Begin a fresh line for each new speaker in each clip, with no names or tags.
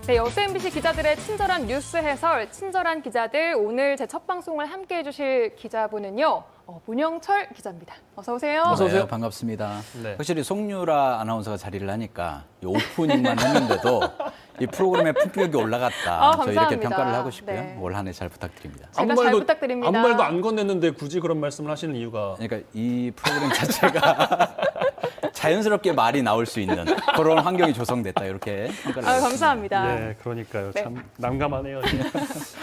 네, 여수 MBC 기자들의 친절한 뉴스 해설, 친절한 기자들. 오늘 제 첫 방송을 함께해 주실 기자분은요. 문영철 기자입니다. 어서 오세요.
어서 오세요.
네, 반갑습니다.
네.
확실히 송유라 아나운서가 자리를 하니까 이 오프닝만 했는데도 이 프로그램의 품격이 올라갔다. 저 이렇게
감사합니다.
평가를 하고 싶고요.
네.
올 한 해 잘 부탁드립니다.
제가 잘 부탁드립니다.
아무 말도 안 건넸는데 굳이 그런 말씀을 하시는 이유가
그러니까 이 프로그램 자체가 자연스럽게 말이 나올 수 있는 그런 환경이 조성됐다. 이렇게 평가를 하고
감사합니다.
네, 그러니까요.
네.
참 난감하네요.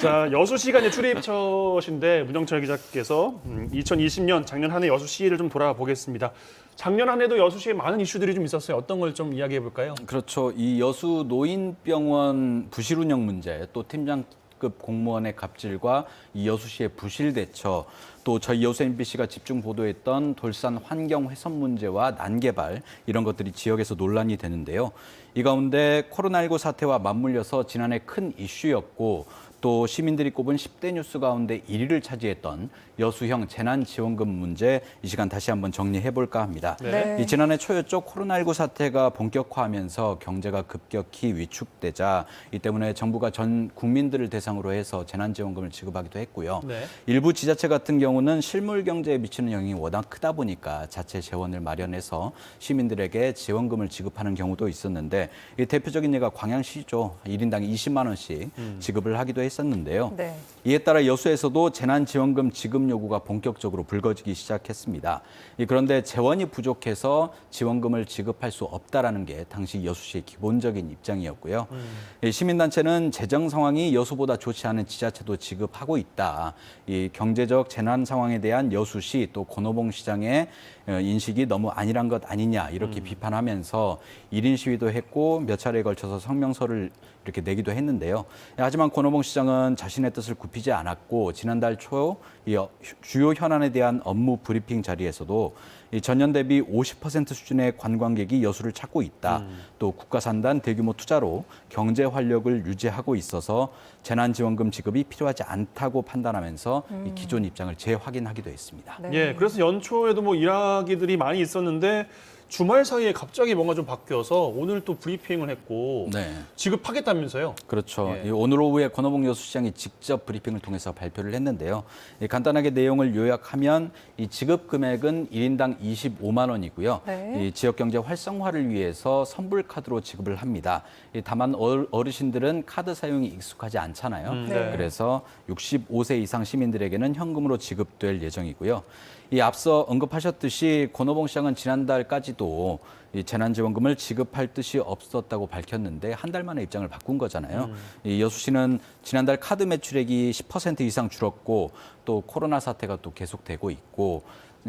자, 여수시가 이제 출입처신데 문영철 기자께서 2020년 작년 한 해 여수시를 좀 돌아보겠습니다. 작년 한 해도 여수시에 많은 이슈들이 좀 있었어요. 어떤 걸 좀 이야기해 볼까요?
그렇죠. 이 여수 노인병원 부실 운영 문제, 또 팀장급 공무원의 갑질과 이 여수시의 부실 대처, 또 저희 여수 MBC가 집중 보도했던 돌산 환경 훼손 문제와 난개발 이런 것들이 지역에서 논란이 되는데요. 이 가운데 코로나19 사태와 맞물려서 지난해 큰 이슈였고 또 시민들이 꼽은 10대 뉴스 가운데 1위를 차지했던 여수형 재난지원금 문제 이 시간 다시 한번 정리해볼까 합니다.
네.
이 지난해 초였죠. 코로나19 사태가 본격화하면서 경제가 급격히 위축되자 이 때문에 정부가 전 국민들을 대상으로 해서 재난지원금을 지급하기도 했고요.
네.
일부 지자체 같은 경우는 실물 경제에 미치는 영향이 워낙 크다 보니까 자체 재원을 마련해서 시민들에게 지원금을 지급하는 경우도 있었는데 이 대표적인 예가 광양시죠. 1인당 20만 원씩 지급을 하기도 했었는데요.
네.
이에 따라 여수에서도 재난지원금 지급 요구가 본격적으로 불거지기 시작했습니다. 그런데 재원이 부족해서 지원금을 지급할 수 없다라는 게 당시 여수시의 기본적인 입장이었고요. 시민단체는 재정 상황이 여수보다 좋지 않은 지자체도 지급하고 있다. 이 경제적 재난 상황에 대한 여수시 또 권오봉 시장의 인식이 너무 안일한 것 아니냐 이렇게 비판하면서 1인 시위도 했고 몇 차례에 걸쳐서 성명서를 이렇게 내기도 했는데요. 하지만 권오봉 시장은 자신의 뜻을 굽히지 않았고 지난달 초 이 주요 현안에 대한 업무 브리핑 자리에서도 이 전년 대비 50% 수준의 관광객이 여수를 찾고 있다. 또 국가산단 대규모 투자로 경제 활력을 유지하고 있어서 재난지원금 지급이 필요하지 않다고 판단하면서 이 기존 입장을 재확인하기도 했습니다.
네.
예, 그래서 연초에도 뭐 이야기들이 많이 있었는데 주말 사이에 갑자기 뭔가 좀 바뀌어서 오늘 또 브리핑을 했고
네.
지급하겠다면서요?
그렇죠.
예.
오늘 오후에 권오봉 여수시장이 직접 브리핑을 통해서 발표를 했는데요. 간단하게 내용을 요약하면 이 지급 금액은 1인당 25만 원이고요.
네.
이 지역 경제 활성화를 위해서 선불 카드로 지급을 합니다. 다만 어르신들은 카드 사용이 익숙하지 않잖아요.
네.
그래서 65세 이상 시민들에게는 현금으로 지급될 예정이고요. 이 앞서 언급하셨듯이 권오봉 시장은 지난달까지도 이 재난지원금을 지급할 뜻이 없었다고 밝혔는데 한 달 만에 입장을 바꾼 거잖아요. 이 여수시는 지난달 카드 매출액이 10% 이상 줄었고 또 코로나 사태가 또 계속되고 있고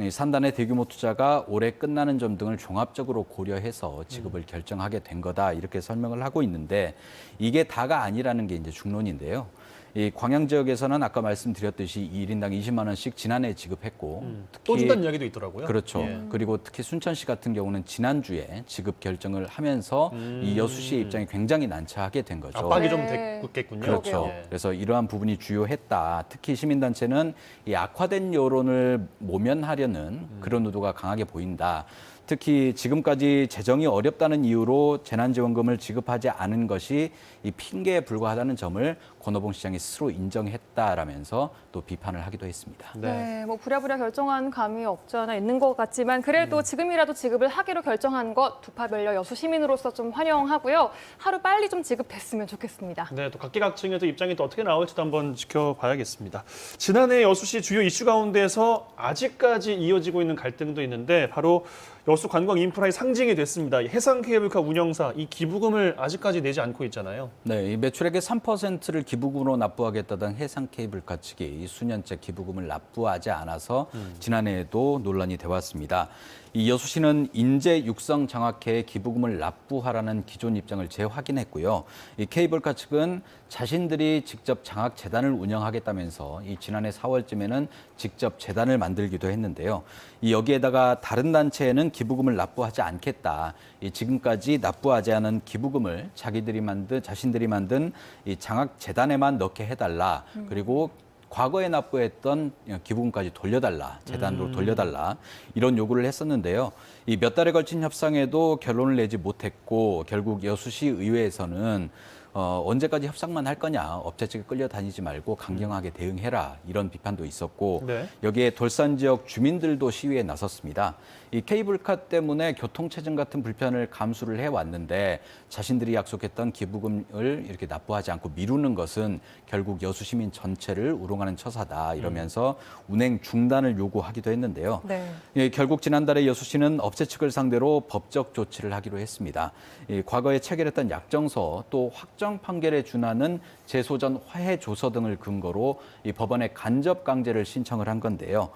산단의 대규모 투자가 올해 끝나는 점 등을 종합적으로 고려해서 지급을 결정하게 된 거다 이렇게 설명을 하고 있는데 이게 다가 아니라는 게 이제 중론인데요. 이 광양 지역에서는 아까 말씀드렸듯이 1인당 20만 원씩 지난해 지급했고
또 준다는 이야기도 있더라고요.
그렇죠.
예.
그리고 특히 순천시 같은 경우는 지난주에 지급 결정을 하면서 이 여수시의 입장이 굉장히 난처하게 된 거죠.
압박이 좀
네.
됐겠군요.
그렇죠.
예.
그래서 이러한 부분이 주요했다. 특히 시민단체는 이 악화된 여론을 모면하려는 그런 의도가 강하게 보인다. 특히 지금까지 재정이 어렵다는 이유로 재난지원금을 지급하지 않은 것이 이 핑계에 불과하다는 점을 권오봉 시장이 스스로 인정했다라면서 또 비판을 하기도 했습니다.
네, 뭐 부랴부랴 결정한 감이 없지 않아 있는 것 같지만 그래도 지금이라도 지급을 하기로 결정한 것 두파별려 여수 시민으로서 좀 환영하고요. 하루 빨리 좀 지급됐으면 좋겠습니다.
네, 또 각계각층에서 입장이 또 어떻게 나올지도 한번 지켜봐야겠습니다. 지난해 여수시 주요 이슈 가운데서 아직까지 이어지고 있는 갈등도 있는데 바로 여수 관광 인프라의 상징이 됐습니다. 해상 케이블카 운영사 이 기부금을 아직까지 내지 않고 있잖아요.
네, 이 매출액의 3%를 기부금으로 납부하겠다던 해상 케이블카 측이 수년째 기부금을 납부하지 않아서 지난해에도 논란이 돼 왔습니다. 이 여수시는 인재 육성 장학회에 기부금을 납부하라는 기존 입장을 재확인했고요. 이 케이블카 측은 자신들이 직접 장학 재단을 운영하겠다면서 이 지난해 4월쯤에는 직접 재단을 만들기도 했는데요. 이 여기에다가 다른 단체에는 기부금을 납부하지 않겠다. 이 지금까지 납부하지 않은 기부금을 자신들이 만든 이 장학 재단에만 넣게 해달라. 그리고 과거에 납부했던 기부금까지 돌려달라, 재단으로 돌려달라 이런 요구를 했었는데요. 이 몇 달에 걸친 협상에도 결론을 내지 못했고 결국 여수시 의회에서는 언제까지 협상만 할 거냐, 업체 측에 끌려다니지 말고 강경하게 대응해라, 이런 비판도 있었고
네.
여기에 돌산 지역 주민들도 시위에 나섰습니다. 이 케이블카 때문에 교통체증 같은 불편을 감수를 해왔는데 자신들이 약속했던 기부금을 이렇게 납부하지 않고 미루는 것은 결국 여수 시민 전체를 우롱하는 처사다, 이러면서 운행 중단을 요구하기도 했는데요.
네.
예, 결국 지난달에 여수시는 업체 측을 상대로 법적 조치를 하기로 했습니다. 과거에 체결했던 약정서 또 확정 판결에 준하는 재소전 화해 조서 등을 근거로 이 법원에 간접 강제를 신청을 한 건데요.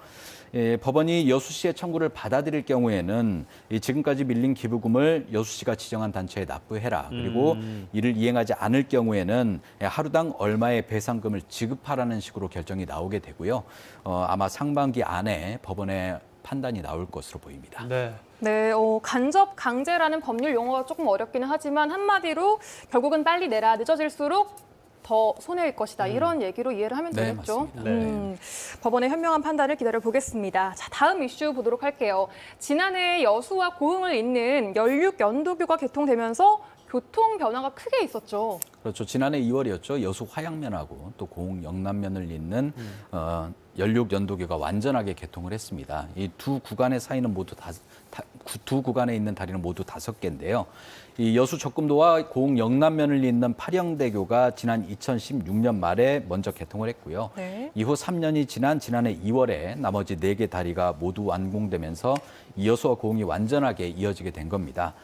법원이 여수시의 청구를 받아들일 경우에는 지금까지 밀린 기부금을 여수시가 지정한 단체에 납부해라. 그리고 이를 이행하지 않을 경우에는 하루당 얼마의 배상금을 지급하라는 식으로 결정이 나오게 되고요. 아마 상반기 안에 법원의 판단이 나올 것으로 보입니다.
네.
네, 간접 강제라는 법률 용어가 조금 어렵기는 하지만 한마디로 결국은 빨리 내라, 늦어질수록 더 손해일 것이다. 이런 얘기로 이해를 하면
네,
되겠죠.
맞습니다.
법원의 현명한 판단을 기다려 보겠습니다. 자, 다음 이슈 보도록 할게요. 지난해 여수와 고흥을 잇는 연륙 연도교가 개통되면서 교통 변화가 크게 있었죠.
그렇죠. 지난해 2월이었죠. 여수 화양면하고 또 고흥 영남면을 잇는 연륙 연도교가 완전하게 개통을 했습니다. 이 두 구간의 사이는 모두 두 구간에 있는 다리는 모두 5개인데요. 이 여수 적금도와 고흥 영남면을 잇는 파령대교가 지난 2016년 말에 먼저 개통을 했고요.
네.
이후 3년이 지난 지난해 2월에 나머지 4개 다리가 모두 완공되면서 이 여수와 고흥이 완전하게 이어지게 된 겁니다.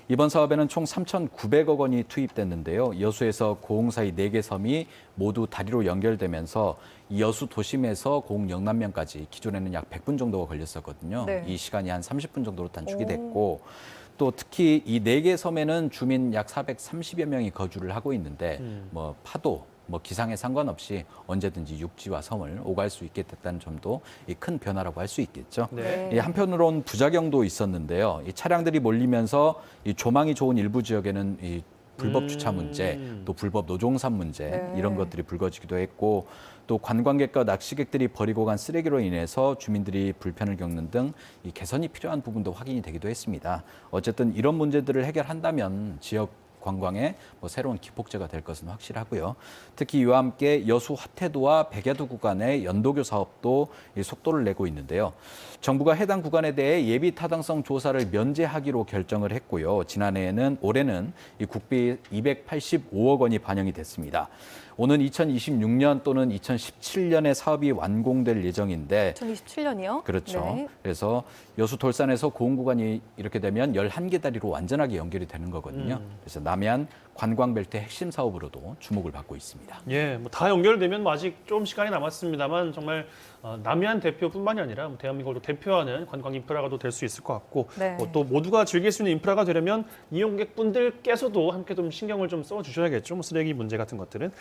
이번 사업에는 총 3,900억 원이 투입됐는데요. 여수에서 고흥 사이 4개 섬이 모두 다리로 연결되면서 이 여수 도심에서 고흥 영남면까지 기존에는 약 100분 정도가 걸렸었거든요.
네.
이 시간이 한 30분 정도로 단축이 됐고 또 특히 이 4개 섬에는 주민 약 430여 명이 거주를 하고 있는데 뭐 파도, 기상에 상관없이 언제든지 육지와 섬을 오갈 수 있게 됐다는 점도 큰 변화라고 할 수 있겠죠.
네.
이 한편으론 부작용도 있었는데요. 이 차량들이 몰리면서 이 조망이 좋은 일부 지역에는 이 불법 주차 문제, 또 불법 노종산 문제,
네.
이런 것들이 불거지기도 했고 또 관광객과 낚시객들이 버리고 간 쓰레기로 인해서 주민들이 불편을 겪는 등 이 개선이 필요한 부분도 확인이 되기도 했습니다. 어쨌든 이런 문제들을 해결한다면 지역 관광의 새로운 기폭제가 될 것은 확실하고요. 특히 이와 함께 여수 화태도와 백야도 구간의 연도교 사업도 속도를 내고 있는데요. 정부가 해당 구간에 대해 예비 타당성 조사를 면제하기로 결정을 했고요. 올해는 이 국비 285억 원이 반영이 됐습니다. 오는 2026년 또는 2017년에 사업이 완공될 예정인데
2027년이요?
그렇죠.
네.
그래서 여수 돌산에서 고흥 구간이 이렇게 되면 11개 다리로 완전하게 연결이 되는 거거든요. 그래서 남해안 관광벨트 핵심 사업으로도 주목을 받고 있습니다.
예, 다 연결되면 아직 좀 시간이 남았습니다만 정말 남해안 대표뿐만이 아니라 대한민국을 대표하는 관광 인프라가 될 수 있을 것 같고
네.
또 모두가 즐길 수 있는 인프라가 되려면 이용객분들께서도 함께 좀 신경을 좀 써주셔야겠죠. 쓰레기 문제 같은 것들은.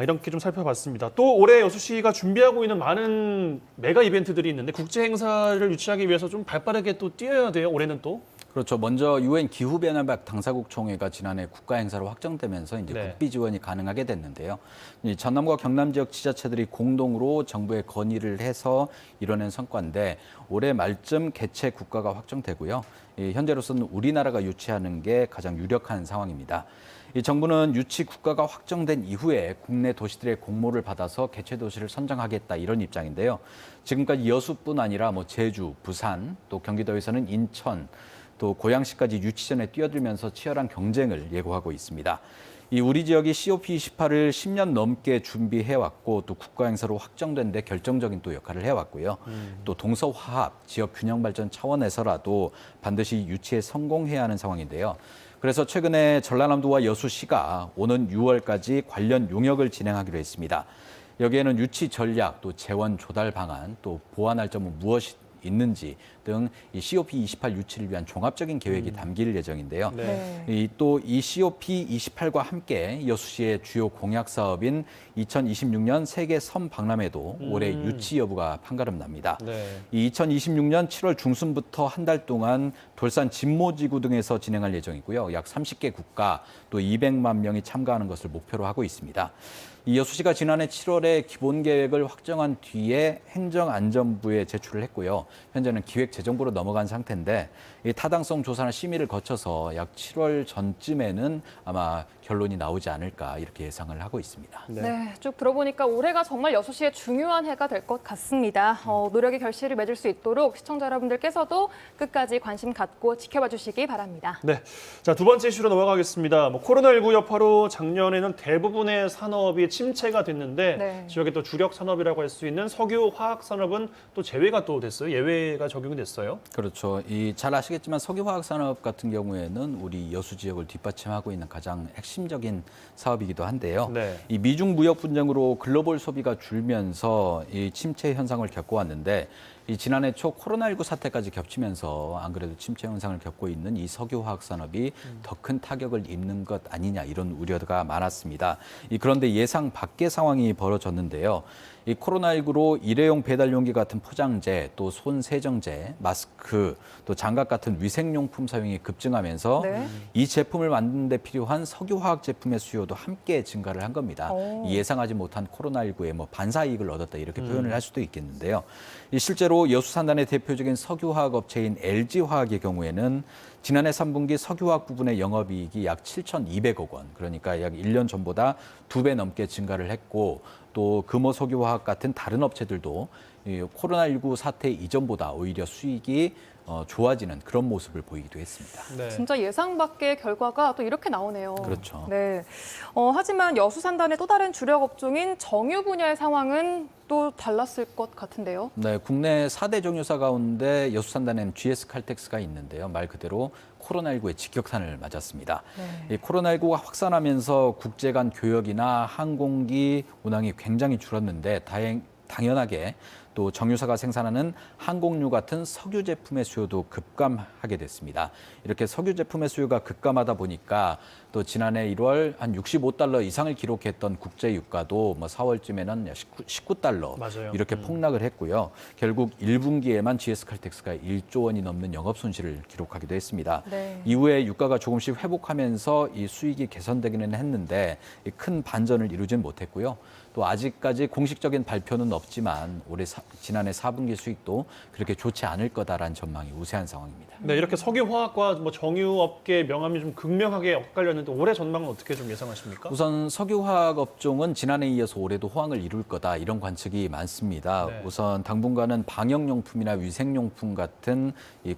이렇게 좀 살펴봤습니다. 또 올해 여수시가 준비하고 있는 많은 메가 이벤트들이 있는데 국제 행사를 유치하기 위해서 좀 발빠르게 또 뛰어야 돼요. 올해는 또.
그렇죠. 먼저 유엔 기후변화박 당사국 총회가 지난해 국가 행사로 확정되면서 이제
네.
국비 지원이 가능하게 됐는데요. 이 전남과 경남 지역 지자체들이 공동으로 정부에 건의를 해서 이뤄낸 성과인데 올해 말쯤 개최 국가가 확정되고요. 현재로서는 우리나라가 유치하는 게 가장 유력한 상황입니다. 이 정부는 유치 국가가 확정된 이후에 국내 도시들의 공모를 받아서 개최 도시를 선정하겠다, 이런 입장인데요. 지금까지 여수뿐 아니라 제주, 부산, 또 경기도에서는 인천, 또 고양시까지 유치 전에 뛰어들면서 치열한 경쟁을 예고하고 있습니다. 이 우리 지역이 COP28을 10년 넘게 준비해왔고 또 국가 행사로 확정된 데 결정적인 또 역할을 해왔고요. 또 동서화합, 지역 균형 발전 차원에서라도 반드시 유치에 성공해야 하는 상황인데요. 그래서 최근에 전라남도와 여수시가 오는 6월까지 관련 용역을 진행하기로 했습니다. 여기에는 유치 전략, 또 재원 조달 방안, 또 보완할 점은 무엇이 있는지 등 이 COP28 유치를 위한 종합적인 계획이 담길 예정인데요.
네.
또 이 COP28과 함께 여수시의 주요 공약 사업인 2026년 세계 섬 박람회도 올해 유치 여부가 판가름납니다.
네.
이 2026년 7월 중순부터 한 달 동안 돌산 진모지구 등에서 진행할 예정이고요. 약 30개 국가 또 200만 명이 참가하는 것을 목표로 하고 있습니다. 이 여수시가 지난해 7월에 기본 계획을 확정한 뒤에 행정안전부에 제출을 했고요. 현재는 기획재정부로 넘어간 상태인데 이 타당성 조사나 심의를 거쳐서 약 7월 전쯤에는 아마 결론이 나오지 않을까 이렇게 예상을 하고 있습니다.
네, 쭉 들어보니까 올해가 정말 여수시의 중요한 해가 될 것 같습니다. 노력의 결실을 맺을 수 있도록 시청자 여러분들께서도 끝까지 관심 갖고 지켜봐 주시기 바랍니다.
네, 자, 두 번째 이슈로 넘어가겠습니다. 코로나19 여파로 작년에는 대부분의 산업이 침체가 됐는데
네.
지역의 또 주력 산업이라고 할 수 있는 석유 화학 산업은 또 제외가 또 됐어요. 예외가 적용이 됐어요.
그렇죠. 잘 아시겠지만 석유화학 산업 같은 경우에는 우리 여수 지역을 뒷받침하고 있는 가장 핵심적인 사업이기도 한데요.
네.
이 미중 무역 분쟁으로 글로벌 소비가 줄면서 이 침체 현상을 겪어왔는데 이 지난해 초 코로나19 사태까지 겹치면서 안 그래도 침체 현상을 겪고 있는 이 석유화학 산업이 더 큰 타격을 입는 것 아니냐 이런 우려가 많았습니다. 그런데 예상 밖의 상황이 벌어졌는데요. 이 코로나19로 일회용 배달용기 같은 포장재, 또 손 세정제, 마스크, 또 장갑 같은 위생용품 사용이 급증하면서
네.
이 제품을 만드는 데 필요한 석유화학 제품의 수요도 함께 증가를 한 겁니다. 이 예상하지 못한 코로나19에 반사이익을 얻었다 이렇게 표현을 할 수도 있겠는데요. 실제로 여수 산단의 대표적인 석유화학 업체인 LG화학의 경우에는 지난해 3분기 석유화학 부분의 영업이익이 약 7,200억 원, 그러니까 약 1년 전보다 2배 넘게 증가를 했고 또 금호석유화학 같은 다른 업체들도 이 코로나19 사태 이전보다 오히려 수익이 좋아지는 그런 모습을 보이기도 했습니다.
네.
진짜 예상 밖의 결과가 또 이렇게 나오네요.
그렇죠.
네. 하지만 여수 산단의 또 다른 주력 업종인 정유 분야의 상황은 또 달랐을 것 같은데요.
네, 국내 4대 정유사 가운데 여수 산단에는 GS칼텍스가 있는데요. 말 그대로 코로나19의 직격탄을 맞았습니다.
네.
이 코로나19가 확산하면서 국제 간 교역이나 항공기 운항이 굉장히 줄었는데 당연하게 또 정유사가 생산하는 항공유 같은 석유 제품의 수요도 급감하게 됐습니다. 이렇게 석유 제품의 수요가 급감하다 보니까 또 지난해 1월 한 $65 이상을 기록했던 국제 유가도 4월쯤에는 19달러
맞아요.
이렇게 폭락을 했고요. 결국 1분기에만 GS칼텍스가 1조 원이 넘는 영업 손실을 기록하기도 했습니다.
네.
이후에 유가가 조금씩 회복하면서 이 수익이 개선되기는 했는데 큰 반전을 이루진 못했고요. 또 아직까지 공식적인 발표는 없지만 지난해 4분기 수익도 그렇게 좋지 않을 거다라는 전망이 우세한 상황입니다.
네, 이렇게 석유화학과 정유업계 명암이 좀 극명하게 엇갈렸는데 올해 전망은 어떻게 좀 예상하십니까?
우선 석유화학 업종은 지난해에 이어서 올해도 호황을 이룰 거다 이런 관측이 많습니다.
네.
우선 당분간은 방역용품이나 위생용품 같은 이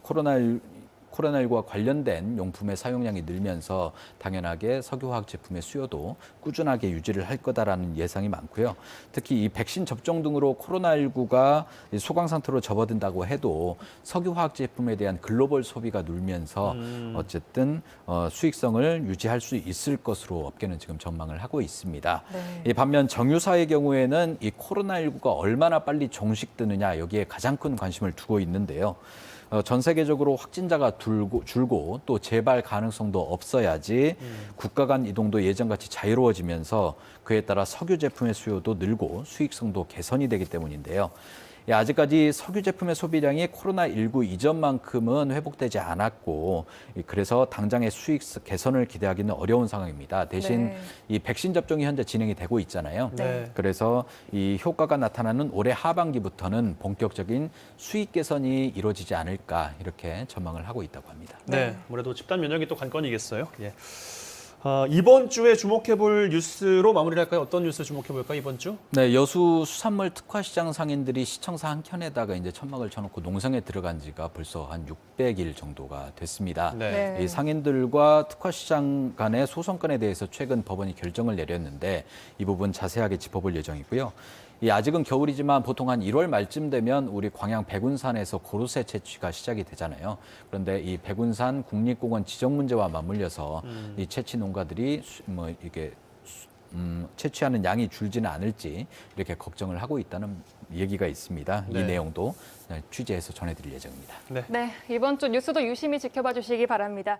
코로나19와 관련된 용품의 사용량이 늘면서 당연하게 석유화학 제품의 수요도 꾸준하게 유지를 할 거다라는 예상이 많고요. 특히 이 백신 접종 등으로 코로나19가 소강 상태로 접어든다고 해도 석유화학 제품에 대한 글로벌 소비가 늘면서 어쨌든 수익성을 유지할 수 있을 것으로 업계는 지금 전망을 하고 있습니다.
네.
반면 정유사의 경우에는 이 코로나19가 얼마나 빨리 종식되느냐 여기에 가장 큰 관심을 두고 있는데요. 전 세계적으로 확진자가 줄고 또 재발 가능성도 없어야지 국가 간 이동도 예전같이 자유로워지면서 그에 따라 석유 제품의 수요도 늘고 수익성도 개선이 되기 때문인데요. 아직까지 석유 제품의 소비량이 코로나19 이전만큼은 회복되지 않았고 그래서 당장의 수익 개선을 기대하기는 어려운 상황입니다. 대신
네.
이 백신 접종이 현재 진행이 되고 있잖아요.
네.
그래서 이 효과가 나타나는 올해 하반기부터는 본격적인 수익 개선이 이루어지지 않을까 이렇게 전망을 하고 있다고 합니다.
네, 아무래도 집단 면역이 또 관건이겠어요. 예. 이번 주에 주목해볼 뉴스로 마무리를 할까요? 어떤 뉴스 주목해볼까요, 이번 주?
네, 여수 수산물 특화시장 상인들이 시청사 한 켠에다가 이제 천막을 쳐놓고 농성에 들어간 지가 벌써 한 600일 정도가 됐습니다.
네.
이 상인들과 특화시장 간의 소송건에 대해서 최근 법원이 결정을 내렸는데 이 부분 자세하게 짚어볼 예정이고요. 아직은 겨울이지만 보통 한 1월 말쯤 되면 우리 광양 백운산에서 고로쇠 채취가 시작이 되잖아요. 그런데 이 백운산 국립공원 지정 문제와 맞물려서 이 채취 농가들이 채취하는 양이 줄지는 않을지 이렇게 걱정을 하고 있다는 얘기가 있습니다.
네.
이 내용도 취재해서 전해드릴 예정입니다.
네.
네, 이번 주 뉴스도 유심히 지켜봐 주시기 바랍니다.